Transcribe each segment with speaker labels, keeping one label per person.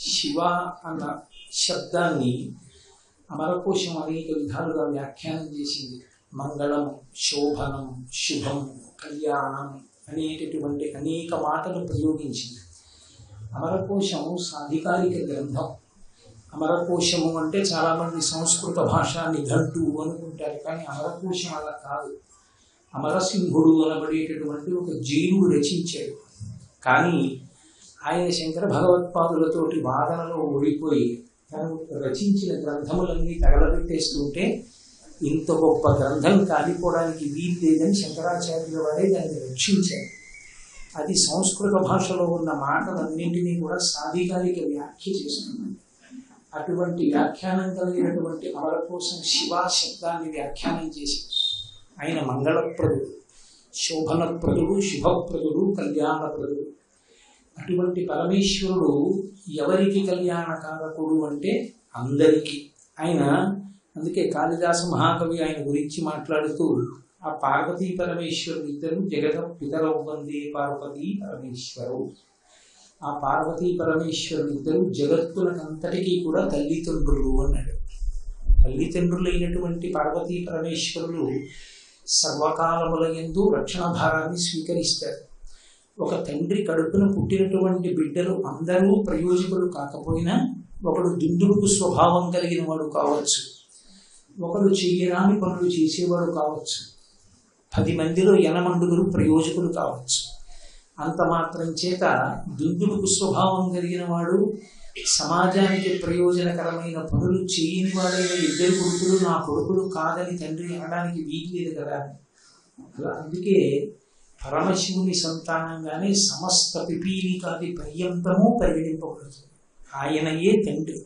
Speaker 1: శివ అన్న శబ్దాన్ని అమరకోశం అనేక విధాలుగా వ్యాఖ్యానం చేసింది. మంగళం, శోభనం, శుభం, కళ్యాణం అనేటటువంటి అనేక మాటలు ప్రయోగించింది. అమరకోశం సాధికారిక గ్రంథం. అమరకోశము అంటే చాలామంది సంస్కృత భాష నిఘంటు అనుకుంటారు, కానీ అమరకోశం అలా కాదు. అమరసింహుడు అనబడేటటువంటి ఒక జైనుడు రచించాడు. కానీ ఆయన శంకర భగవత్పాదులతోటి వాదనలో ఓడిపోయి తను రచించిన గ్రంథములన్నీ తగలబెట్టేస్తుంటే ఇంత గొప్ప గ్రంథం కాలిపోవడానికి వీలు లేదని శంకరాచార్యుల వారే దాన్ని రక్షించారు. అది సంస్కృత భాషలో ఉన్న మాటలన్నింటినీ కూడా సాధికారిక వ్యాఖ్య చేస్తుంది. అటువంటి వ్యాఖ్యానం కలిగినటువంటి అమరకోశం శివ శబ్దాన్ని వ్యాఖ్యానం చేసి ఆయన మంగళప్రదుడు, శోభనప్రదుడు, శుభప్రదుడు, కళ్యాణప్రదుడు. అటువంటి పరమేశ్వరుడు ఎవరికి కళ్యాణకారకుడు అంటే అందరికీ. ఆయన అందుకే కాళిదాస మహాకవి ఆయన గురించి మాట్లాడుతూ ఆ పార్వతీ పరమేశ్వరుడు ఇద్దరు జగత పితరౌ వందే పార్వతీ పరమేశ్వరు. ఆ పార్వతీ పరమేశ్వరుడు ఇద్దరు జగత్తులకంతటికీ కూడా తల్లిదండ్రులు అన్నాడు. తల్లిదండ్రులైనటువంటి పార్వతీ పరమేశ్వరులు సర్వకాలముల యందు రక్షణ భారాన్ని స్వీకరిస్తారు. ఒక తండ్రి కడుపున పుట్టినటువంటి బిడ్డలు అందరూ ప్రయోజకులు కాకపోయినా ఒకడు దుందుడుకు స్వభావం కలిగిన వాడు కావచ్చు, ఒకడు చెయ్యరాని పనులు చేసేవాడు కావచ్చు, 10 మందిలో 8 ప్రయోజకులు కావచ్చు. అంత మాత్రం చేత దుందుడుకు స్వభావం కలిగిన వాడు సమాజానికి ప్రయోజనకరమైన పనులు చేయని వాడైన 2 కొడుకులు నా కొడుకులు కాదని తండ్రి అనడానికి వీల్లేదు కదా. అలా అందుకే పరమశివుని సంతానంగానే సమస్త పిపీలికాది పర్యంతము పరిగణింపబడుతుంది. ఆయనయే తండ్రి.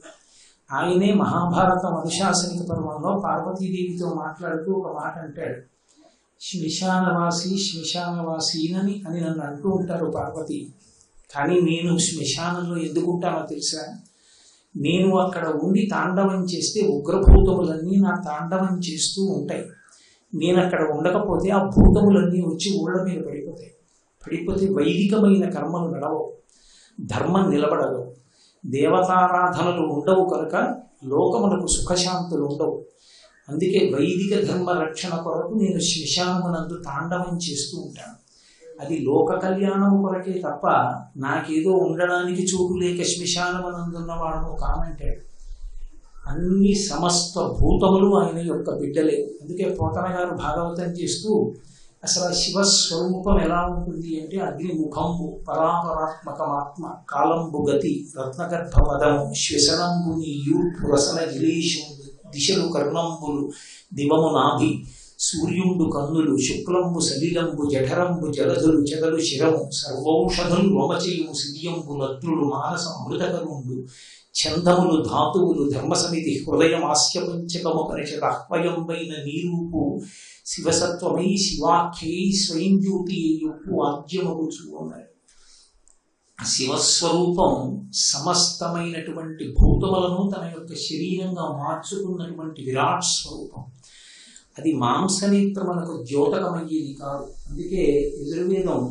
Speaker 1: ఆయనే మహాభారతం అనుశాసనిక పర్వంలో పార్వతీదేవితో మాట్లాడుతూ ఒక మాట అంటాడు. శ్మశానవాసీనని అని నన్ను అంటూ ఉంటారు పార్వతి. కానీ నేను శ్మశానంలో ఎందుకుంటానో తెలుసా? నేను అక్కడ ఉండి తాండవం చేస్తే ఉగ్రభూతములన్నీ నా తాండవం చేస్తూ ఉంటాయి. నేను అక్కడ ఉండకపోతే ఆ భూతములన్నీ వచ్చి ఊళ్ళ మీద పడిపోతే వైదికమైన కర్మలు నడవవు, ధర్మం నిలబడవు, దేవతారాధనలు ఉండవు. కనుక లోకములకు సుఖశాంతులు ఉండవు. అందుకే వైదిక ధర్మ రక్షణ కొరకు నేను శ్మశానమునందు తాండవం చేస్తూ ఉంటాను. అది లోక కళ్యాణము కొరకే తప్ప నాకేదో ఉండడానికి చోటు లేక శ్మశానమునందున్నవాడు కానంటాడు. అన్ని సమస్త భూతములు ఆయన యొక్క బిడ్డలే. అందుకే పోతన గారు భాగవతం చేస్తూ అసలు శివస్వరూపం ఎలా ఉంటుంది అంటే అగ్నిముఖంబు, పరాపరాత్మకమాత్మ, కాలంబు గతి, రత్నగర్భవదము, శ్వసనంబు నీయు, పురసన గిరీశుండు, దిశలు కర్ణంబులు, దివము నాభి, సూర్యుండు కన్నులు, శుక్లంబు సలిలంబు, జఠరంబు జలధులు, చెదలు శిరము, సర్వౌషధులు వమచయము, సిరియంబు నద్రులు, మానస అమృతకరుండు, ఛందములు, ధాతువులు, ధర్మసమితి, హృదయమాస్య పంచకముపనిషద్, అహ్వయంబైన నీరూపు, శివసత్వమై శివాఖ్యై స్వయం జ్యోతి యొప్పు ఆద్యమగుచు అన్నాడు. శివస్వరూపం సమస్తమైనటువంటి భూతములను తన యొక్క శరీరంగా మార్చుకున్నటువంటి విరాట్ స్వరూపం. అది మాంసనేత్రమునకు ద్యోతకమయ్యేది కాదు. అందుకే యజుర్వేదం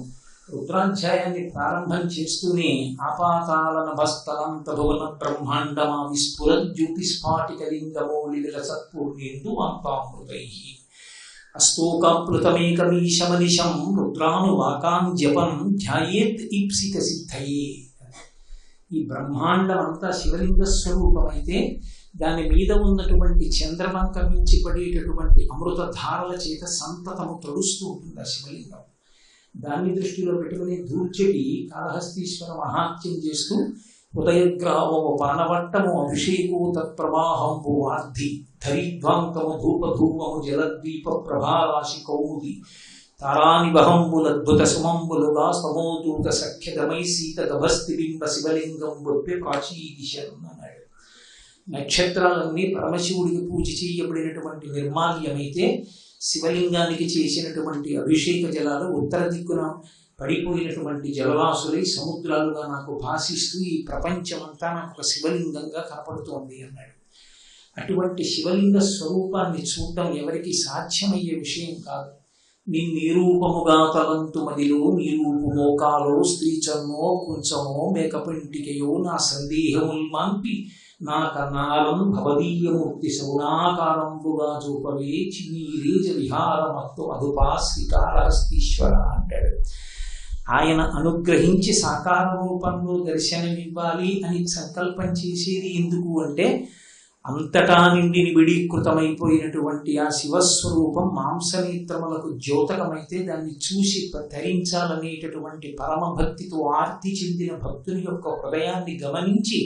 Speaker 1: రుద్రాధ్యాయాన్ని ప్రారంభం చేస్తూనే ఆపాతాళనభస్తలంత భువన బ్రహ్మాండమా విస్ఫురజ్యోతిస్ఫాటికలింగమౌళిల సత్పూర్ణేందు అంతామృతై అస్తోకాప్లుతమేకమీశమనిశం రుద్రానువాకాన్ జపం ధ్యాయేత్ ఈప్సిత సిద్ధయే. ఈ బ్రహ్మాండం అంతా శివలింగ స్వరూపమైతే దాని మీద ఉన్నటువంటి చంద్రవంకం నుంచి పడేటటువంటి అమృత ధారల చేత సంతతము తడుస్తూ ఉంటుంది ఆ శివలింగం. దాన్ని దృష్టిలో పెట్టుకుని దూర్చెటి కాళహస్తీశ్వర మహాత్యం చేస్తూ ఉదయగ్రావము పానవట్టము అభిషేకో తత్ప్రవాహంబు వార్ధి ధరిధ్వాంకము ధూపధూపము జలద్వీప ప్రభారాశి కౌముది తారానిబహంబులద్భుత సుమంబులుగా సమోదూత సఖ్యదమై సీత గభస్తిబింబ శివలింగం బొబ్బె ప్రాచీ దిశ అన్నాడు. నక్షత్రాలన్నీ పరమశివుడికి పూజ చేయబడినటువంటి నిర్మాల్యమైతే శివలింగానికి చేసినటువంటి అభిషేక జలాలు ఉత్తర దిక్కున పడిపోయినటువంటి జలరాశులై సముద్రాలుగా నాకు భాషిస్తూ ఈ ప్రపంచమంతా నాకు ఒక శివలింగంగా కనపడుతోంది అన్నాడు. అటువంటి శివలింగ స్వరూపాన్ని చూడటం ఎవరికి సాధ్యమయ్యే విషయం కాదు. నిరూపముగా తలంతు మదిలో నీరూపు మోకాలో స్త్రీచన్నో కుంచమో మేకపింటికయో నా సందేహముల్ మాంపి నా కన్నాలం భవదీయమూర్తి శౌనాకారంబుగా చూపవే చినీరేజ విహారమత్తు అదుపాశ్రికారహస్తీశ్వర అంటాడు. ఆయన అనుగ్రహించి సాకార రూపంలో దర్శనమివ్వాలి అని సంకల్పం చేసేది ఎందుకు అంటే, అంతటా నిండి నిబిడీకృతమైపోయినటువంటి ఆ శివస్వరూపం మాంసనేత్రములకు ద్యోతకమైతే దాన్ని చూసి ధరించాలనేటటువంటి పరమభక్తితో ఆర్తి చెందిన భక్తుని యొక్క హృదయాన్ని గమనించి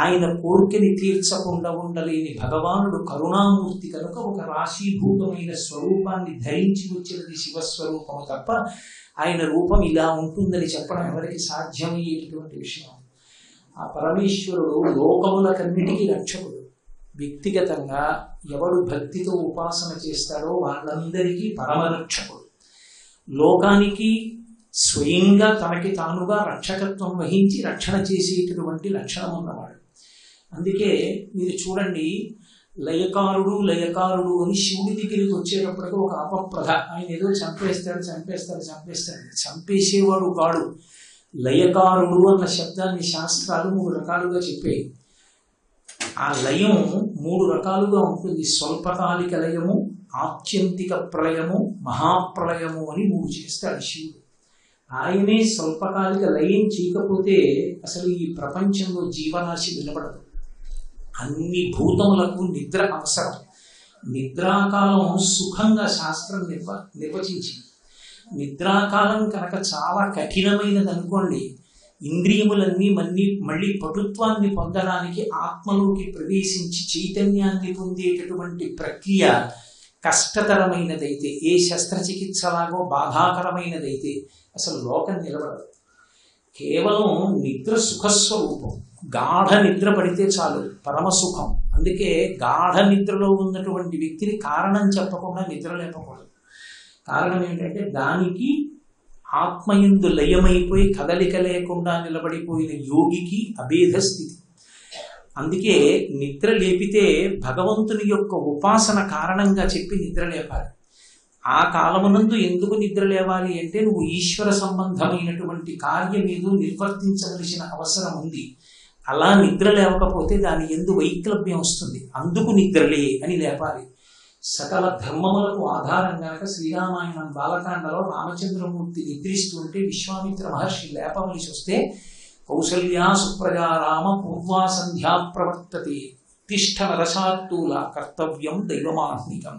Speaker 1: ఆయన కోరికని తీర్చకుండా ఉండలేని భగవానుడు కరుణామూర్తి కనుక ఒక రాశీభూతమైన స్వరూపాన్ని ధరించి వచ్చినది శివస్వరూపము తప్ప ఆయన రూపం ఇలా ఉంటుందని చెప్పడం ఎవరికి సాధ్యమయ్యేటటువంటి విషయం. ఆ పరమేశ్వరుడు లోకములకన్నిటికీ రక్షకుడు. వ్యక్తిగతంగా ఎవడు భక్తితో ఉపాసన చేస్తాడో వాళ్ళందరికీ పరమరక్షకుడు. లోకానికి స్వయంగా తనకి తానుగా రక్షకత్వం వహించి రక్షణ చేసేటటువంటి లక్షణం ఉన్నవాడు. అందుకే మీరు చూడండి, లయకారుడు లయకారుడు అని శివుడి దగ్గరికి వచ్చేటప్పటికి ఒక అపప్రధ, ఆయన ఏదో చంపేస్తాడు చంపేసేవాడు కాడు. లయకారుడు అన్న శబ్దాన్ని శాస్త్రాలు 3 రకాలుగా చెప్పాయి. ఆ లయం 3 రకాలుగా ఉంటుంది. స్వల్పకాలిక లయము, ఆత్యంతిక ప్రళయము, మహాప్రళయము అని 3 చేస్తాడు శివుడు. ఆయనే స్వల్పకాలిక లయం చేయకపోతే అసలు ఈ ప్రపంచంలో జీవరాశి నిలబడదు. అన్ని భూతములకు నిద్ర అవసరం. నిద్రాకాలం సుఖంగా శాస్త్రం నిర్వచించింది. నిద్రాకాలం కనుక చాలా కఠినమైనది అనుకోండి, ఇంద్రియములన్నీ మళ్ళీ పటుత్వాన్ని పొందడానికి ఆత్మలోకి ప్రవేశించి చైతన్యాన్ని పొందేటటువంటి ప్రక్రియ కష్టతరమైనదైతే, ఏ శస్త్రచికిత్సలాగో బాధాకరమైనదైతే అసలు లోకం నిలబడదు. కేవలం నిద్ర సుఖస్వరూపం. గాఢ నిద్ర పడితే చాలు పరమసుఖం. అందుకే గాఢ నిద్రలో ఉన్నటువంటి వ్యక్తిని కారణం చెప్పకుండా నిద్ర లేపకూడదు. కారణం ఏంటంటే దానికి ఆత్మయందు లయమైపోయి కదలిక లేకుండా నిలబడిపోయిన యోగికి అభేద స్థితి. అందుకే నిద్ర లేపితే భగవంతుని యొక్క ఉపాసన కారణంగా చెప్పి నిద్ర లేపాలి. ఆ కాలమునందు ఎందుకు నిద్ర లేవాలి అంటే, నువ్వు ఈశ్వర సంబంధమైనటువంటి కార్యం ఏదో నిర్వర్తించవలసిన అవసరం ఉంది. అలా నిద్ర లేవకపోతే దాని ఎందు వైక్లభ్యం వస్తుంది. అందుకు నిద్రలే అని లేపాలి. సకల ధర్మములకు ఆధారంగా శ్రీరామాయణం బాలకాండలో రామచంద్రమూర్తి నిద్రిస్తుంటే విశ్వామిత్ర మహర్షి లేపవలసి వస్తే, కౌసల్యా సుప్రజా రామ పూర్వా సంధ్యా ప్రవర్తతే తిష్ఠ నరసాత్తూల కర్తవ్యం దైవమాహ్నికం.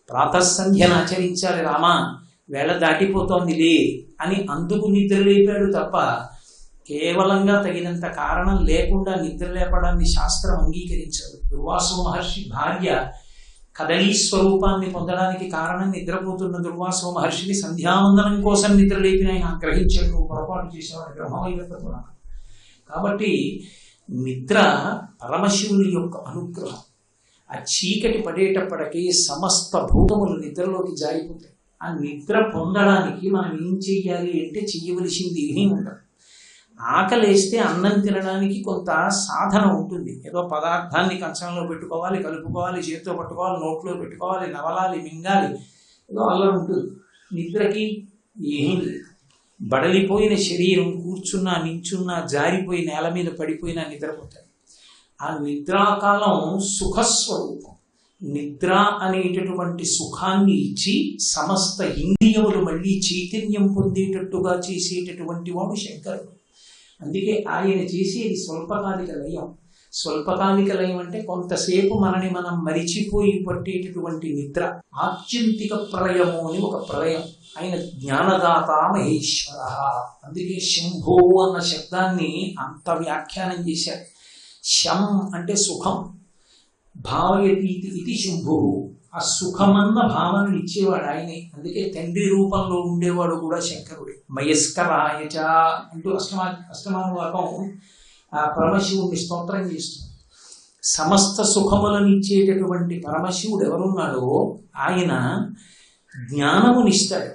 Speaker 1: ప్రాతఃసంధ్యను ఆచరించాలి రామా, వేళ దాటిపోతోందిలే అని అందుకు నిద్ర లేపాడు తప్ప కేవలంగా తగినంత కారణం లేకుండా నిద్ర లేపడాన్ని శాస్త్రం అంగీకరించాడు. దుర్వాసో మహర్షి భార్య కదలీ స్వరూపాన్ని పొందడానికి కారణం నిద్రపోతున్న దుర్వాసో మహర్షిని సంధ్యావందనం కోసం నిద్ర లేపిన ఆయన ఆగ్రహించాడు. నువ్వు పొరపాటు చేసేవాడు బ్రహ్మవైవర్తన. కాబట్టి నిద్ర పరమశివుని యొక్క అనుగ్రహం. ఆ చీకటి పడేటప్పటికీ సమస్త భూతములు నిద్రలోకి జారిపోతాయి. ఆ నిద్ర పొందడానికి మనం ఏం చెయ్యాలి అంటే, చెయ్యవలసింది ఏమీ ఉండదు. ఆకలేస్తే అన్నం తినడానికి కొంత సాధన ఉంటుంది. ఏదో పదార్థాన్ని కంచంలో పెట్టుకోవాలి, కలుపుకోవాలి, చేతితో పట్టుకోవాలి, నోట్లో పెట్టుకోవాలి, నవలాలి, మింగాలి, ఏదో అల్లరి ఉంటుంది. నిద్రకి ఏమీ లేదు. బడలిపోయిన శరీరం కూర్చున్నా నించున్నా జారిపోయి నేల మీద పడిపోయినా నిద్రపోతాయి. ఆ నిద్రాకాలం సుఖస్వరూపం. నిద్ర అనేటటువంటి సుఖాన్ని ఇచ్చి సమస్త ఇంద్రియములు మళ్ళీ చైతన్యం పొందేటట్టుగా చేసేటటువంటి వాడు శంకరుడు. అందుకే ఆయన చేసేది స్వల్పకాలిక లయం. స్వల్పకాలిక లయం అంటే కొంతసేపు మనని మనం మరిచిపోయి పట్టేటటువంటి నిద్ర. ఆత్యంతిక ప్రళయము అని ఒక ప్రళయం. ఆయన జ్ఞానదాత మహేశ్వర. అందుకే శంభో అన్న శబ్దాన్ని అంత వ్యాఖ్యానం చేశారు. శం అంటే సుఖం, భావయతీతి ఇది శంభు. ఆ సుఖమన్న భావనను ఇచ్చేవాడు ఆయనే. అందుకే తండ్రి రూపంలో ఉండేవాడు కూడా శంకరుడే. మయస్కరాయచ అంటూ అష్టమానువాకం ఆ పరమశివుడిని స్తోత్రం చేస్తుంది. సమస్త సుఖములను ఇచ్చేటటువంటి పరమశివుడు ఎవరున్నాడో ఆయన జ్ఞానమునిస్తాడు.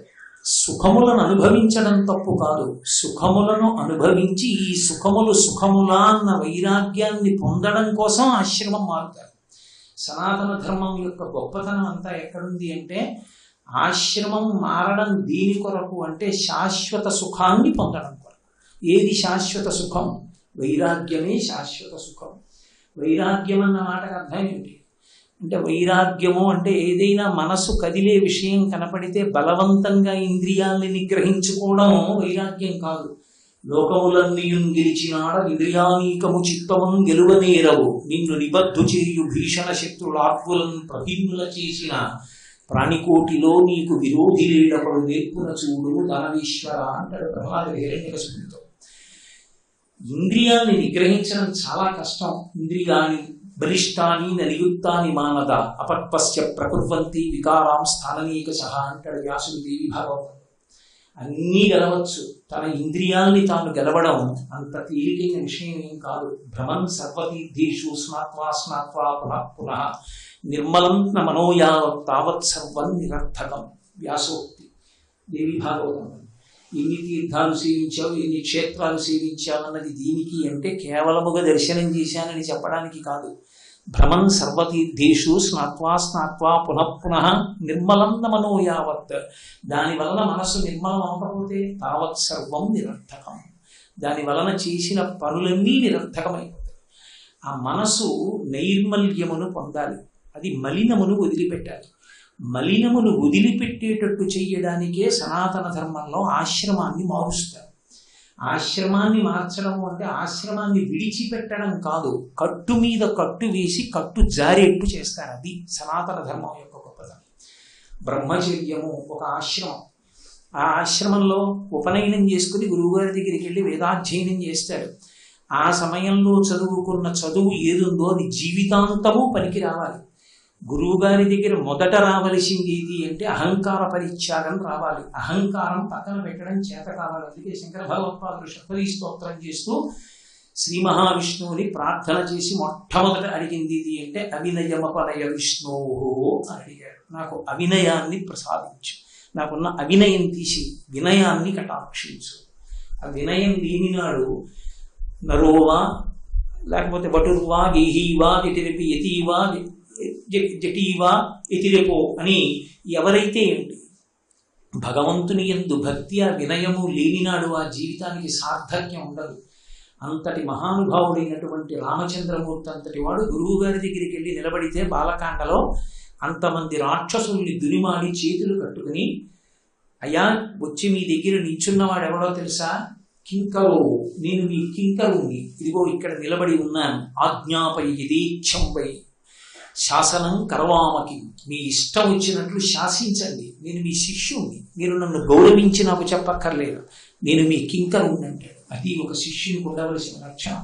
Speaker 1: సుఖములను అనుభవించడం తప్పు కాదు. సుఖములను అనుభవించి ఈ సుఖములు సుఖములా అన్న వైరాగ్యాన్ని పొందడం కోసం ఆశ్రమం మారుతారు. సనాతన ధర్మం యొక్క గొప్పతనం అంతా ఎక్కడుంది అంటే, ఆశ్రమం మారడం దేని కొరకు అంటే శాశ్వత సుఖాన్ని పొందడం కొరకు. ఏది శాశ్వత సుఖం? వైరాగ్యమే శాశ్వత సుఖం. వైరాగ్యం అన్న మాటకు అర్థం ఏంటి అంటే, వైరాగ్యము అంటే ఏదైనా మనసు కదిలే విషయం కనపడితే బలవంతంగా ఇంద్రియాల్ని నిగ్రహించుకోవడం వైరాగ్యం కాదు. లోకములన్నీయుం గెలిచినాడ ఇంద్రియానీకము చిత్తమున్ గెలువనేరవు, నిన్ను నిబద్ధు చేయు భీషణ శత్రులాత్ములను ప్రభిన్నుల చేసిన ప్రాణికోటిలో నీకు విరోధి లేడపడు నేర్పున చూడు ధనవీశ్వర అంటాడు ప్రహ్లాద హిరణ్యకశిపునితో. ఇంద్రియాల్ని నిగ్రహించడం చాలా కష్టం. ఇంద్రియాన్ని బలిష్టాని నలియుక్తాని మానద అపక్వస్య ప్రకుర్వంతి వికారాం స్థాననీకశ అంటాడు వ్యాసుడు దేవి భాగవతం. అన్నీ గెలవచ్చు, తన ఇంద్రియాల్ని తాను గెలవడం అంత తేలికైన విషయం ఏం కాదు. భ్రమన్ సర్వతీర్థేషు స్నాత్వా స్నాత్వా పునః పునః నిర్మలం న మనోయావత్ తావత్ సర్వం నిరర్థకం వ్యాసోక్తి దేవి భాగవతం. ఎన్ని తీర్థాలు సేవించావు, ఎన్ని క్షేత్రాలు సేవించావు అన్నది దీనికి అంటే కేవలముగా దర్శనం చేశానని చెప్పడానికి కాదు. భ్రమన్ సర్వతీర్థేషు స్నాత్వా స్నాత్వా పునః పునః నిర్మలం న మనోయావత్, దాని వలన మనస్సు నిర్మలం అవ్వకపోతే తావత్ సర్వం నిరర్థకం, దాని వలన చేసిన పనులన్నీ నిరర్థకమైపోతాయి. ఆ మనసు నైర్మల్యమును పొందాలి, అది మలినమును వదిలిపెట్టాలి. మలినమును వదిలిపెట్టేటట్టు చెయ్యడానికే సనాతన ధర్మంలో ఆశ్రమాన్ని మారుస్తారు. ఆశ్రమాన్ని మార్చడం అంటే ఆశ్రమాన్ని విడిచిపెట్టడం కాదు, కట్టు మీద కట్టు వేసి కట్టు జారేట్టు చేస్తారు. అది సనాతన ధర్మం యొక్క గొప్పతనం. బ్రహ్మచర్యము ఒక ఆశ్రమం. ఆ ఆశ్రమంలో ఉపనయనం చేసుకుని గురువుగారి దగ్గరికి వెళ్ళి వేదాధ్యయనం చేస్తాడు. ఆ సమయంలో చదువుకున్న చదువు ఏదుందో అది జీవితాంతము పనికి రావాలి. గురువుగారి దగ్గర మొదట రావలసింది ఏది అంటే అహంకార పరిత్యాగం రావాలి. అహంకారం పక్కన పెట్టడం చేత కావాలి. అందుకే శంకర భగవత్పాదులు షట్పదీ స్తోత్రం చేస్తూ శ్రీ మహావిష్ణువుని ప్రార్థన చేసి మొట్టమొదట అడిగింది ఇది అంటే అవినయమపనయ విష్ణువు అని అడిగాడు. నాకు అవినయాన్ని ప్రసాదించు, నాకున్న అవినయం తీసి వినయాన్ని కటాక్షించు. ఆ వినయం లేనినాడు నరోవా లేకపోతే వటుర్వా గేహీవా ఎటిరిపి యతీవా జటీవా ఎతిరేపో అని ఎవరైతే భగవంతుని యందు భక్తి ఆ వినయము లేనినాడు ఆ జీవితానికి సార్థక్యం ఉండదు. అంతటి మహానుభావుడైనటువంటి రామచంద్రమూర్తి అంతటి వాడు గురువు గారి దగ్గరికి వెళ్ళి నిలబడితే బాలకాండలో అంతమంది రాక్షసుల్ని దునిమాడి చేతులు కట్టుకుని, అయ్యా వచ్చి మీ దగ్గర నిల్చున్నవాడు ఎవడో తెలుసా? కింకరో, నేను మీ కింకరుని, ఇదిగో ఇక్కడ నిలబడి ఉన్నాను, ఆజ్ఞాపై యథేచ్ఛం వై శాసనం కరవామకి, మీ ఇష్టం వచ్చినట్లు శాసించండి, నేను మీ శిష్యుణ్ణి, మీరు నన్ను గౌరవించి నాకు చెప్పక్కర్లేదు, నేను మీ కింకరుణ్ణి అంటాడు. అది ఒక శిష్యునికి ఉండవలసిన లక్షణం.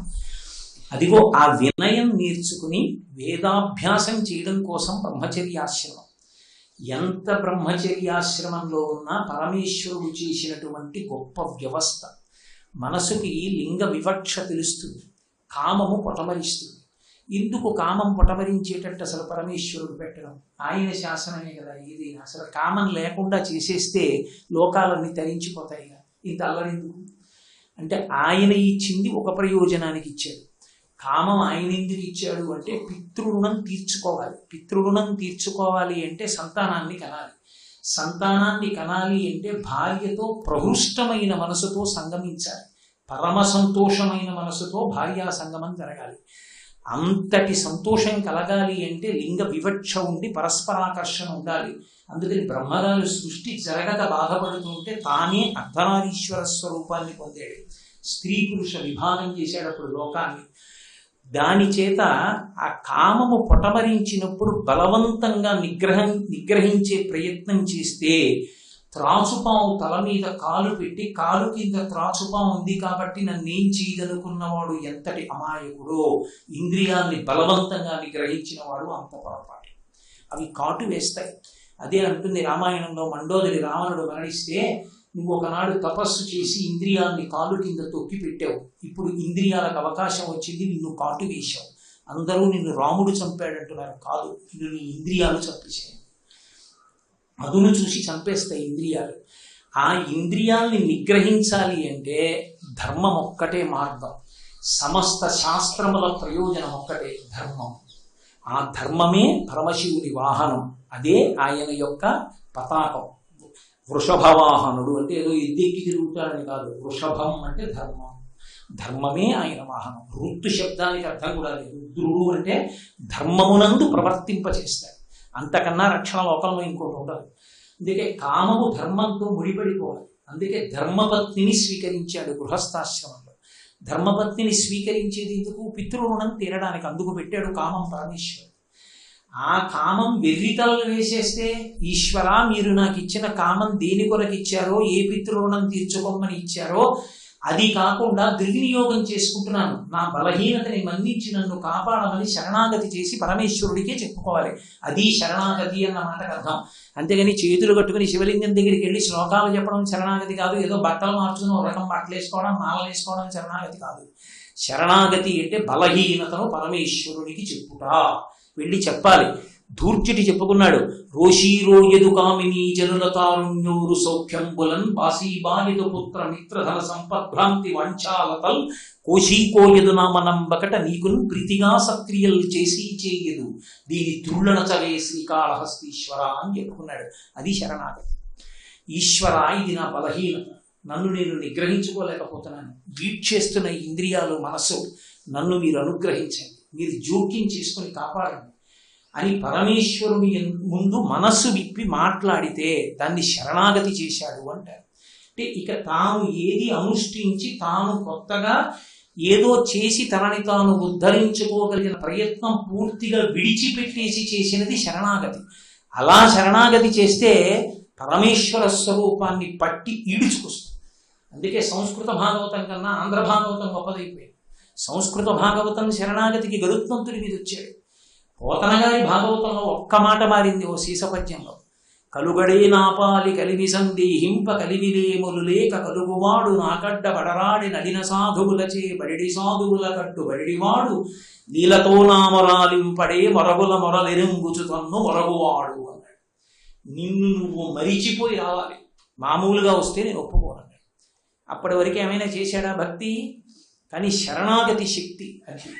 Speaker 1: అదిగో ఆ వినయం నేర్చుకుని వేదాభ్యాసం చేయడం కోసం బ్రహ్మచర్యాశ్రమం. ఎంత బ్రహ్మచర్యాశ్రమంలో ఉన్నా పరమేశ్వరుడు చేసినటువంటి గొప్ప వ్యవస్థ. మనసుకి లింగ వివక్ష తెలుస్తుంది, కామము పొటమరిస్తుంది. ఎందుకు కామం పొటమరించేటట్టు అసలు పరమేశ్వరుడు పెట్టడం? ఆయన శాసనమే కదా ఏదైనా. అసలు కామం లేకుండా చేసేస్తే లోకాలన్నీ తరించిపోతాయి. ఇంత అల్లరెందుకు అంటే ఆయన ఇచ్చింది ఒక ప్రయోజనానికి ఇచ్చాడు. కామం ఆయన ఎందుకు ఇచ్చాడు అంటే పితృరుణం తీర్చుకోవాలి. పితృరుణం తీర్చుకోవాలి అంటే సంతానాన్ని కనాలి. సంతానాన్ని కనాలి అంటే భార్యతో ప్రహృష్టమైన మనసుతో సంగమించాలి. పరమ సంతోషమైన మనసుతో భార్యా సంగమం జరగాలి. అంతటి సంతోషం కలగాలి అంటే లింగ వివక్ష ఉండి పరస్పరాకర్షణ ఉండాలి. అందుకని బ్రహ్మగారు సృష్టి జరగక బాధపడుతుంటే తానే అర్ధనారీశ్వర స్వరూపాన్ని పొందాడు. స్త్రీ పురుష విభాగం చేసేటప్పుడు లోకాన్ని. దాని చేత ఆ కామము పొటమరించినప్పుడు బలవంతంగా నిగ్రహించే ప్రయత్నం చేస్తే త్రాచుపాము తల మీద కాలు పెట్టి కాలు కింద త్రాచుపాము ఉంది కాబట్టి నన్నేం చేయదనుకున్నవాడు ఎంతటి అమాయకుడో, ఇంద్రియాల్ని బలవంతంగా నిగ్రహించిన వాడు అంత పొరపాటు. అవి కాటు వేస్తాయి. అదే అంటుంది రామాయణంలో మండోదరి రావణుడు మరణిస్తే, నువ్వు ఒకనాడు తపస్సు చేసి ఇంద్రియాల్ని కాలు కింద తొక్కి పెట్టావు, ఇప్పుడు ఇంద్రియాలకు అవకాశం వచ్చింది, నిన్ను కాటు వేశావు. అందరూ నిన్ను రాముడు చంపాడంటున్నారు. కాదు, నిన్ను నీ ఇంద్రియాలు చంపేశాయి. అదును చూసి చంపేస్తాయి ఇంద్రియాలు. ఆ ఇంద్రియాల్ని నిగ్రహించాలి అంటే ధర్మం ఒక్కటే మార్గం. సమస్త శాస్త్రముల ప్రయోజనం ఒక్కటే, ధర్మం. ఆ ధర్మమే పరమశివుని వాహనం. అదే ఆయన యొక్క పతాకం. వృషభవాహనుడు అంటే ఏదో ఎద్దెక్కి తిరుగుతాడని కాదు, వృషభం అంటే ధర్మం, ధర్మమే ఆయన వాహనం. రుత్తు శబ్దానికి అర్థం కూడా లేదు. రుద్రుడు అంటే ధర్మమునందు ప్రవర్తింపచేస్తాడు, అంతకన్నా రక్షణ లోకంలో ఇంకోటి ఉండదు. అందుకే కామము ధర్మంతో ముడిపడిపోవాలి. అందుకే ధర్మపత్నిని స్వీకరించాడు గృహస్థాశ్రమంలో. ధర్మపత్నిని స్వీకరించేది ఎందుకు? పితృరుణం తీరడానికి. అందుకు పెట్టాడు కామం పరమేశ్వరుడు. ఆ కామం వెర్రితలలు వేసేస్తే, ఈశ్వర మీరు నాకు ఇచ్చిన కామం దేని కొరకు ఇచ్చారో, ఏ పితృరుణం తీర్చుకోమని ఇచ్చారో అది కాకుండా దుర్వినియోగం చేసుకుంటున్నాను, నా బలహీనతని మన్నించి నన్ను కాపాడమని శరణాగతి చేసి పరమేశ్వరుడికే చెప్పుకోవాలి. అది శరణాగతి అన్న మాటకు అర్థం. అంతేగాని చేతులు కట్టుకుని శివలింగం దగ్గరికి వెళ్ళి శ్లోకాలు చెప్పడం శరణాగతి కాదు. ఏదో బట్టలు మార్చుకుని ఒక రకం బట్టలు వేసుకోవడం, మాలలు వేసుకోవడం శరణాగతి కాదు. శరణాగతి అంటే బలహీనతను పరమేశ్వరుడికి చెప్పుట, వెళ్ళి చెప్పాలి. ధూర్జటి చెప్పుకున్నాడు, రోషీరోయదు కామిని జనుల తారుణ్యూరు సౌఖ్యంబులన్ బాసీబాయదు పుత్ర మిత్రధన సంపద్భ్రాంతి వంచాలతల్ కోశీకోయదు నామనంబకట నీకును ప్రీతిగా సక్రియలు చేసి చేయదు దీని త్రుళ్ళన చవే శ్రీకాళహస్తీశ్వర అని చెప్పుకున్నాడు. అది శరణాగతి. ఈశ్వర, ఇది నా బలహీనత, నన్ను నేను నిగ్రహించుకోలేకపోతున్నాను, వీడ్చేస్తున్న ఇంద్రియాలు మనస్సు, నన్ను మీరు అనుగ్రహించండి, మీరు జోక్యం చేసుకుని కాపాడండి అని పరమేశ్వరుని ముందు మనస్సు విప్పి మాట్లాడితే దాన్ని శరణాగతి చేశాడు అంటారు. అంటే ఇక తాను ఏది అనుష్ఠించి తాను కొత్తగా ఏదో చేసి తనని తాను ఉద్ధరించుకోగలిగిన ప్రయత్నం పూర్తిగా విడిచిపెట్టేసి చేసినది శరణాగతి. అలా శరణాగతి చేస్తే పరమేశ్వర స్వరూపాన్ని పట్టి ఈడుచుకొస్తుంది. అందుకే సంస్కృత భాగవతం కన్నా ఆంధ్ర భాగవతం గొప్పదైపోయింది. సంస్కృత భాగవతం శరణాగతికి గరుత్మంతుడి మీద వచ్చాడు. పోతనగారి భాగవతంలో ఒక్క మాట మారింది ఓ శీసపద్యంలో, కలుగడే నాపాలి కలివి సందేహింప కలివిలేములు లేక కలుగువాడు నాకడ్డ బడరాడి నడిన సాధువులచే బడిడి సాధువుల కట్టు బడిడివాడు నీలతో నామరాలింపడే మొరగుల మొరలెరుంగుచు తన్ను మొరగువాడు అన్నాడు. నిన్ను నువ్వు మరిచిపోయి రావాలి, మామూలుగా వస్తే నేను ఒప్పుకోనన్నాడు. అప్పటి వరకు ఏమైనా చేశాడా భక్తి? కానీ శరణాగతి శక్తి అది.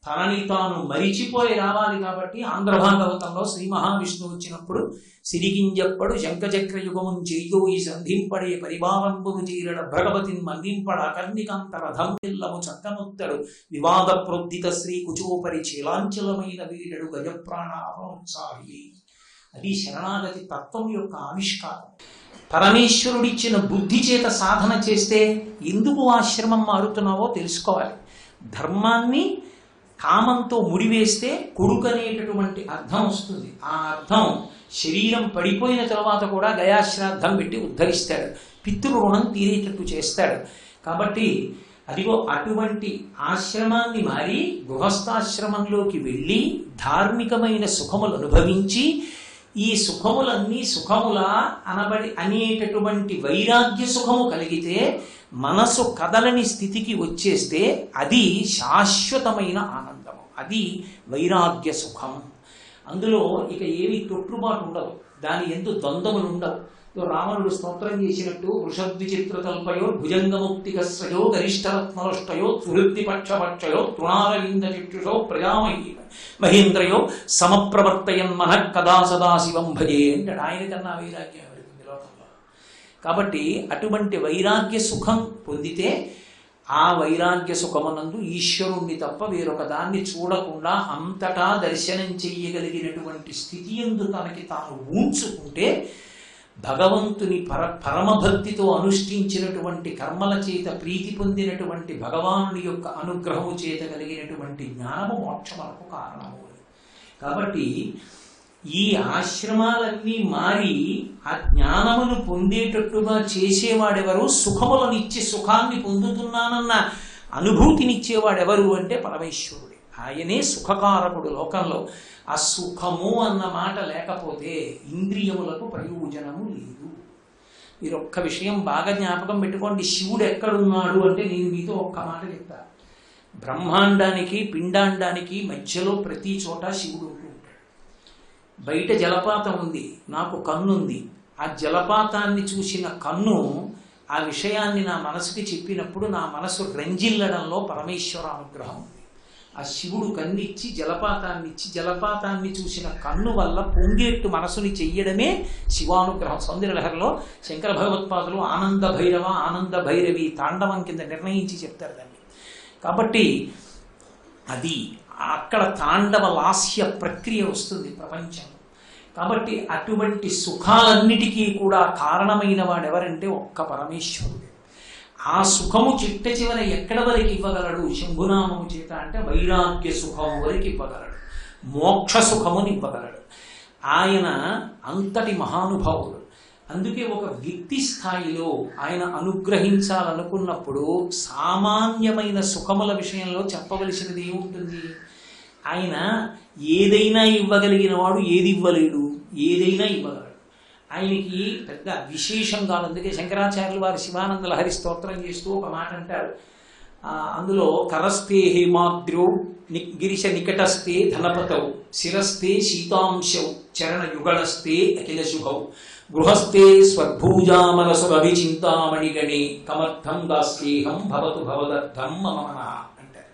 Speaker 1: తనని తాను మరిచిపోయి రావాలి. కాబట్టి ఆంధ్ర భాగవతంలో శ్రీ మహావిష్ణువు వచ్చినప్పుడు సిరిగింజప్పడు శంఖచక్ర యుగమున్ చెయ్యోయి సంధింపడే పరిభావంబును చీరడ భగవతిని మందింపడ కర్ణికాంతరథం పిల్లము చక్కనొత్తడు వివాద ప్రోద్ధిత శ్రీ కుచోపరి చీలాంచలమైన వీరడు గజప్రాణాహోత్సాహి. అది శరణాగతి తత్వం యొక్క ఆవిష్కారం. పరమేశ్వరుడిచ్చిన బుద్ధి చేత సాధన చేస్తే ఎందుకు ఆశ్రమం మారుతున్నావో తెలుసుకోవాలి. ధర్మాన్ని కామంతో ముడివేస్తే కొడుకు అనేటటువంటి అర్థం వస్తుంది. ఆ అర్థం శరీరం పడిపోయిన తర్వాత కూడా గయాశ్రాద్ధం పెట్టి ఉద్ధరిస్తాడు, పితృరుణం తీరేటట్టు చేస్తాడు. కాబట్టి అదిగో అటువంటి ఆశ్రమాన్ని మారి గృహస్థాశ్రమంలోకి వెళ్ళి ధార్మికమైన సుఖములు అనుభవించి ఈ సుఖములన్నీ సుఖములా అనేటటువంటి వైరాగ్య సుఖము కలిగితే మనసు కదలని స్థితికి వచ్చేస్తే అది శాశ్వతమైన ఆనందము, అది వైరాగ్య సుఖం. అందులో ఇక ఏవి తొట్టుబాటు ఉండవు, దాని ఎందు ద్వంద్వములు ఉండవు. రావణుడు స్తోత్రం చేసినట్టు వృషద్విచిత్రతల్పయో భుజంగముక్తికస్రయో గరిష్టరత్నలుష్టయో సుహృద్దిపక్షపక్షయో తృణారవింద చిక్షుషో ప్రజామహీ మహేంద్రయో సమప్రవర్తయన్ మనః కదా సదాశివం భజే అంటాడు. ఆయన కన్నా వైరాగ్యం ఎవరికి లోకంలో. కాబట్టి అటువంటి వైరాగ్య సుఖం పొందితే ఆ వైరాగ్య సుఖమునందు ఈశ్వరుణ్ణి తప్ప వేరొక దాన్ని చూడకుండా అంతటా దర్శనం చెయ్యగలిగినటువంటి స్థితి యందు తనకి తాను ఊంచుకుంటే భగవంతుని పరమభక్తితో అనుష్ఠించినటువంటి కర్మల చేత ప్రీతి పొందినటువంటి భగవానుని యొక్క అనుగ్రహము చేత కలిగినటువంటి జ్ఞానము మోక్షములకు కారణము. కాబట్టి ఈ ఆశ్రమాలన్నీ మారి ఆ జ్ఞానమును పొందేటట్టుగా చేసేవాడెవరు? సుఖములను ఇచ్చి సుఖాన్ని పొందుతున్నానన్న అనుభూతినిచ్చేవాడెవరు అంటే పరమేశ్వరుడే. ఆయనే సుఖకారకుడు లోకంలో. ఆ సుఖము అన్న మాట లేకపోతే ఇంద్రియములకు ప్రయోజనము లేదు. మీరు ఒక్క విషయం బాగా జ్ఞాపకం పెట్టుకోండి. శివుడు ఎక్కడున్నాడు అంటే నేను మీతో ఒక్క మాట చెప్తా. బ్రహ్మాండానికి పిండాండానికి మధ్యలో ప్రతి చోట శివుడు ఉంటూ ఉంటాడు. బయట జలపాతం ఉంది, నాకు కన్నుంది. ఆ జలపాతాన్ని చూసిన కన్ను ఆ విషయాన్ని నా మనసుకి చెప్పినప్పుడు నా మనసు రంజిల్లడంలో పరమేశ్వర అనుగ్రహం ఉంది. ఆ శివుడు కన్నిచ్చి జలపాతాన్ని చూసిన కన్ను వల్ల పొంగేట్టు మనసుని చెయ్యడమే శివానుగ్రహం. సౌందర్యలహరిలో శంకర భగవత్పాదులు ఆనంద భైరవి తాండవం కింద నిర్ణయించి చెప్తారు దాన్ని. కాబట్టి అది అక్కడ తాండవ లాస్య ప్రక్రియ వస్తుంది ప్రపంచంలో. కాబట్టి అటువంటి సుఖాలన్నిటికీ కూడా కారణమైన వాడెవరంటే ఒక్క పరమేశ్వరుడు. ఆ సుఖము చిట్ట చివర ఎక్కడ వరకు ఇవ్వగలడు శంభునామము చేత అంటే వైరాగ్య సుఖము వరకు ఇవ్వగలడు, మోక్ష సుఖముని ఇవ్వగలడు. ఆయన అంతటి మహానుభావుడు. అందుకే ఒక వ్యక్తి స్థాయిలో ఆయన అనుగ్రహించాలనుకున్నప్పుడు సామాన్యమైన సుఖముల విషయంలో చెప్పవలసినది ఏముంటుంది? ఆయన ఏదైనా ఇవ్వగలిగిన వాడు ఏది ఇవ్వలేడు, ఏదైనా ఇవ్వగలడు. ఆయనకి పెద్ద విశేషం కాదు. అందుకే శంకరాచార్యులు వారి శివానంద లహరి స్తోత్రం చేస్తూ ఒక మాట అంటారు. అందులో కరస్తే హేమాద్రౌ గిరిశ నికటస్తే ధనపతౌ శిరస్తే శీతాంశౌ చరణ యుగళస్తే అఖిల శుభౌ గృహస్థే స్వర్భూజామరసురభిచింతామణిగణే కమర్థం దాస్యేహం భవతు భవదర్థం మమ మనః అంటారు.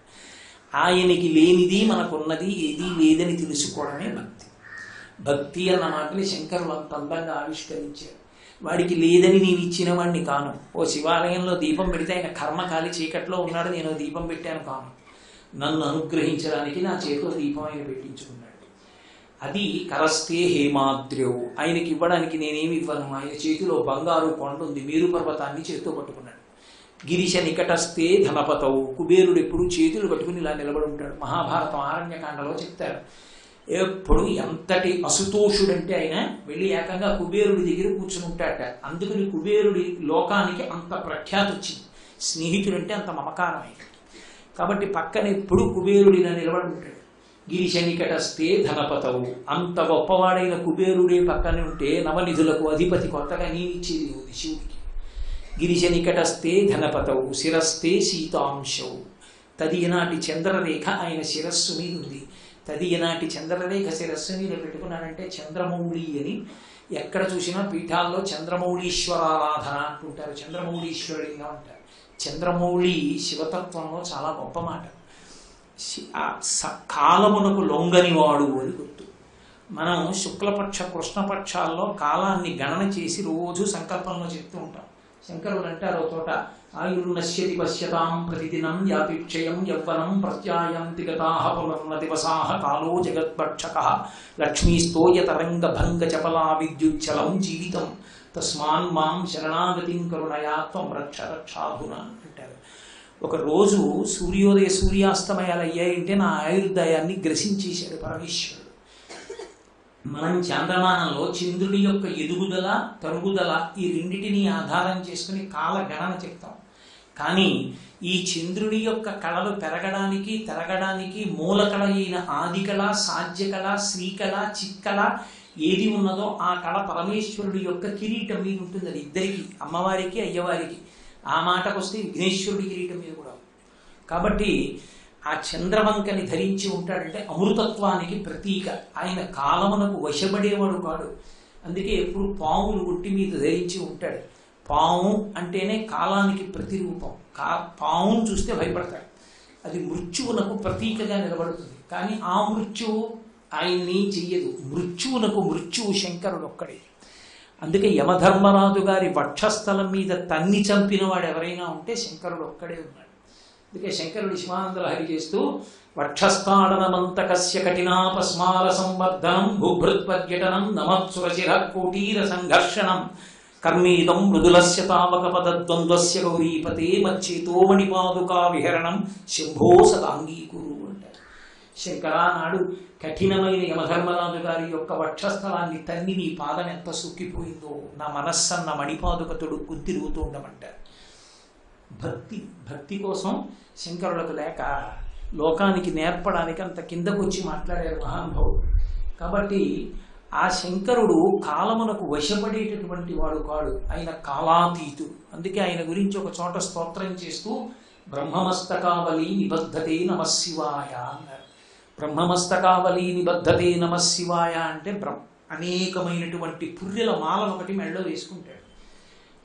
Speaker 1: ఆయనకి లేనిది మనకున్నది ఏది లేదని తెలుసుకోవడమే భక్తి. భక్తి అన్న మాటని శంకరులు అంత అందంగా ఆవిష్కరించారు. వాడికి లేదని నేను ఇచ్చిన వాడిని కాను. ఓ శివాలయంలో దీపం పెడితే ఆయన కర్మకాలి చీకట్లో ఉన్నాడు, నేను దీపం పెట్టాను కాను. నన్ను అనుగ్రహించడానికి నా చేతిలో దీపం ఆయన పెట్టించుకున్నాడు. అది కరస్తే హేమాద్రౌ. ఆయనకి ఇవ్వడానికి నేనేమి ఇవ్వను. ఆయన చేతిలో బంగారు కొండ ఉంది, మేరు పర్వతాన్ని చేతితో పట్టుకున్నాడు. గిరిశ నికటస్తే ధనపతౌ. కుబేరుడు ఎప్పుడు చేతులు పట్టుకుని ఇలా నిలబడి ఉంటాడు. మహాభారతం ఆరణ్యకాండలో చెప్తారు. ఎప్పుడు ఎంతటి అసుతోషుడంటే ఆయన వెళ్ళి ఏకంగా కుబేరుడి దగ్గర కూర్చుని ఉంటాడట. అందుకని కుబేరుడి లోకానికి అంత ప్రఖ్యాతి వచ్చింది. స్నేహితుడంటే అంత మమకారం ఆయన. కాబట్టి పక్కన ఎప్పుడు కుబేరుడిన నిలబడి ఉంటాడు. గిరిశ నికటస్తే ధనపతవు. అంత గొప్పవాడైన కుబేరుడే పక్కన ఉంటే నవనిధులకు అధిపతి కొత్తగా నియమించేది ఉంది శివుడికి. గిరిశ నికటస్తే ధనపతవు శిరస్తే శీతాంశవు. తదియనాటి చంద్రరేఖ ఆయన శిరస్సు మీద ఉంది. తదియనాటి చంద్రరేఖ శిరస్సు మీద పెట్టుకున్నాడంటే చంద్రమౌళి అని ఎక్కడ చూసినా పీఠాల్లో చంద్రమౌళీశ్వరారాధన అంటుంటారు. చంద్రమౌళీశ్వరుడిగా ఉంటారు. చంద్రమౌళి శివతత్వంలో చాలా గొప్ప మాట. కాలమునకు లొంగని వాడు అని గుర్తు. మనం శుక్లపక్ష కృష్ణపక్షాల్లో కాలాన్ని గణన చేసి రోజు సంకల్పంలో చెప్తూ ఉంటాం. శంకరులు అంటారు తోట ఆయుర్నశ్యతి పశ్యతాం ప్రతిదినం యాపిక్షయం యవ్వనం ప్రత్యాయంతి గతాః పునర్న దివసాః కాలో జగత్పక్షకః లక్ష్మీస్తోయ తరంగ భంగ చపలా విద్యుచ్చలం జీవితం తస్మాన్ మాం శరణాగతిం కరుణయా త్వం రక్ష రక్షాధున అంటారు. ఒకరోజు సూర్యాస్తమయాలు అయ్యాయంటే నా ఆయుర్దాయాన్ని గ్రసించేశాడు పరమేశ్వరుడు. మనం చాంద్రమానంలో చంద్రుడి యొక్క ఎదుగుదల తరుగుదల ఈ రెండిటిని ఆధారం చేసుకుని కాల గణన చెప్తాం. కానీ ఈ చంద్రుడి యొక్క కళలు పెరగడానికి తరగడానికి మూలకళ అయిన ఆదికళ, సాధ్యకళ, శ్రీకళ, చిక్కళ ఏది ఉన్నదో ఆ కళ పరమేశ్వరుడి యొక్క కిరీటం మీద ఉంటుంది. అది ఇద్దరికి, అమ్మవారికి అయ్యవారికి. ఆ మాటకు వస్తే విఘ్నేశ్వరుడి కిరీటం మీద కూడా. కాబట్టి ఆ చంద్రవంకని ధరించి ఉంటాడంటే అమృతత్వానికి ప్రతీక. ఆయన కాలమునకు వశపడేవాడు కాడు. అందుకే ఎప్పుడు పాములు ఒంటి మీద ధరించి ఉంటాడు. పాము అంటేనే కాలానికి ప్రతిరూపం. పామును చూస్తే భయపడతాడు. అది మృత్యువునకు ప్రతీకగా నిలబడుతుంది. కానీ ఆ మృత్యువు ఆయన్ని చెయ్యదు. మృత్యువు శంకరుడు ఒక్కడే. అందుకే యమధర్మరాజు గారి వక్షస్థలం మీద తన్ని చంపిన వాడు ఎవరైనా ఉంటే శంకరుడు ఒక్కడే ఉన్నాడు. అందుకే శంకరుడు శివానంద లహరి చేస్తూ వక్షస్థాడనమంతకస్య కఠినాపస్మార సంవర్ధనం భూభృత్పర్యటనం నమత్సురశిర కోటీర సంఘర్షణం కర్మీదం మృదులస్య తావక పదద్వంద్వస్య గౌరీపతే మచ్చేతో మణిపాదుకా విహరణం శంభో సదాంగీకురు అంటారు. శంకరా నాడు కఠినమైన యమధర్మరాజు గారి యొక్క వక్షస్థలాన్ని తన్ని నీ పాదం ఎంత సుక్కిపోయిందో నా మనస్సన్న మణిపాదుకతుడు గుర్తిరుగుతూ ఉండమంటారు. భక్తి కోసం శంకరులకు లేక లోకానికి నేర్పడానికి అంత కిందకు వచ్చి మాట్లాడారు మహానుభావుడు. కాబట్టి ఆ శంకరుడు కాలమునకు వశపడేటటువంటి వాడు కాడు. ఆయన కాలాతీతుడు. అందుకే ఆయన గురించి ఒక చోట స్తోత్రం చేస్తూ బ్రహ్మమస్తకావలి నిబద్ధతే నమశివాయ అన్నారు. బ్రహ్మమస్తకావలి నిబద్ధతే నమశివాయ అంటే అనేకమైనటువంటి పుర్రెల మాలను ఒకటి మెడలో వేసుకుంటాడు.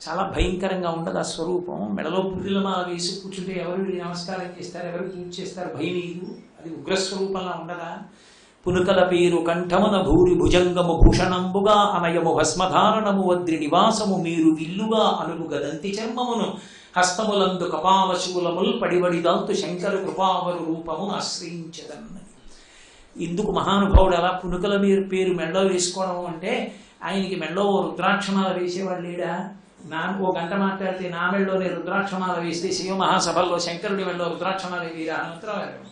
Speaker 1: చాలా భయంకరంగా ఉండదు ఆ స్వరూపం. మెడలో పుర్రెల మాల వేసి కూర్చుంటే ఎవరు నమస్కారం చేస్తారు, ఎవరు పూజ చేస్తారు, భయం లేదు. అది ఉగ్రస్వరూపంలా ఉండదా? పునుకల పేరు కంఠమున భూరి భుజంగము భూషణంబుగా అనయము భస్మధారణము వద్రి నివాసము మీరు విల్లుగా అనుగు గదంతి చర్మమును హస్తములందు కపాలశూలముల్ పడివడిదాల్తు శంకర కృపావరు రూపమును ఆశ్రయించదన్నది. ఇందుకు మహానుభావుడు అలా పునుకల పేరు మెళ్ళో వేసుకోవడం అంటే, ఆయనకి మెళ్ళో రుద్రాక్షమాల వేసేవాడు లేడా? ఓ గంట మాట్లాడితే నా మెళ్ళోనే రుద్రాక్షమాల వేస్తే శివ మహాసభల్లో శంకరుడి మెళ్ళో రుద్రాక్షమాల వేయరా హనుమంతరావు.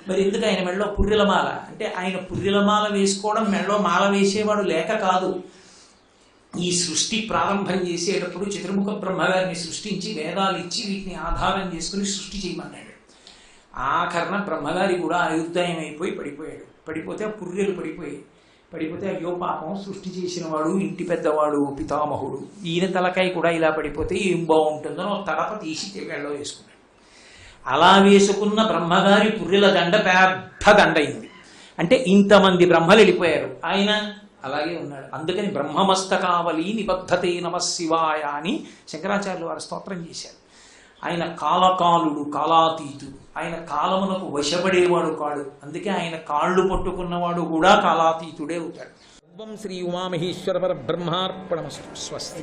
Speaker 1: మరి ఎందుకు ఆయన మెళ్ళో పుర్రెలమాల అంటే, ఆయన పుర్రెలమాల వేసుకోవడం మెళ్ళో మాల వేసేవాడు లేక కాదు. ఈ సృష్టి ప్రారంభం చేసేటప్పుడు చతుర్ముఖ బ్రహ్మగారిని సృష్టించి వేదాలు ఇచ్చి వీటిని ఆధారం చేసుకుని సృష్టి చేయమన్నాడు. ఆఖరణ బ్రహ్మగారి కూడా ఆయుర్దాయం అయిపోయి పడిపోతే ఆ పుర్రెలు పడిపోతే అయ్యో పాపం సృష్టి చేసిన వాడు ఇంటి పెద్దవాడు పితామహుడు, ఈయన తలకాయ కూడా ఇలా పడిపోతే ఏం బాగుంటుందో తడప తీసి వెళ్ళలో వేసుకున్నాడు. అలా వేసుకున్న బ్రహ్మగారి పుర్రెల దండ పెద్ద దండ అయింది. అంటే ఇంతమంది బ్రహ్మలు వెళ్ళిపోయారు, ఆయన అలాగే ఉన్నాడు. అందుకని బ్రహ్మమస్తకావలి నిబద్ధతే నమ శివాయ అని శంకరాచార్యులు వారు స్తోత్రం చేశారు. ఆయన కాలకాలుడు, కాలాతీతుడు. ఆయన కాలమునకు వశపడేవాడు కాడు. అందుకే ఆయన కాళ్ళు పట్టుకున్నవాడు కూడా కాలాతీతుడే అవుతాడు. శ్రీ ఉమామహేశ్వర పరబ్రహ్మార్పణమస్తు. స్వస్తి.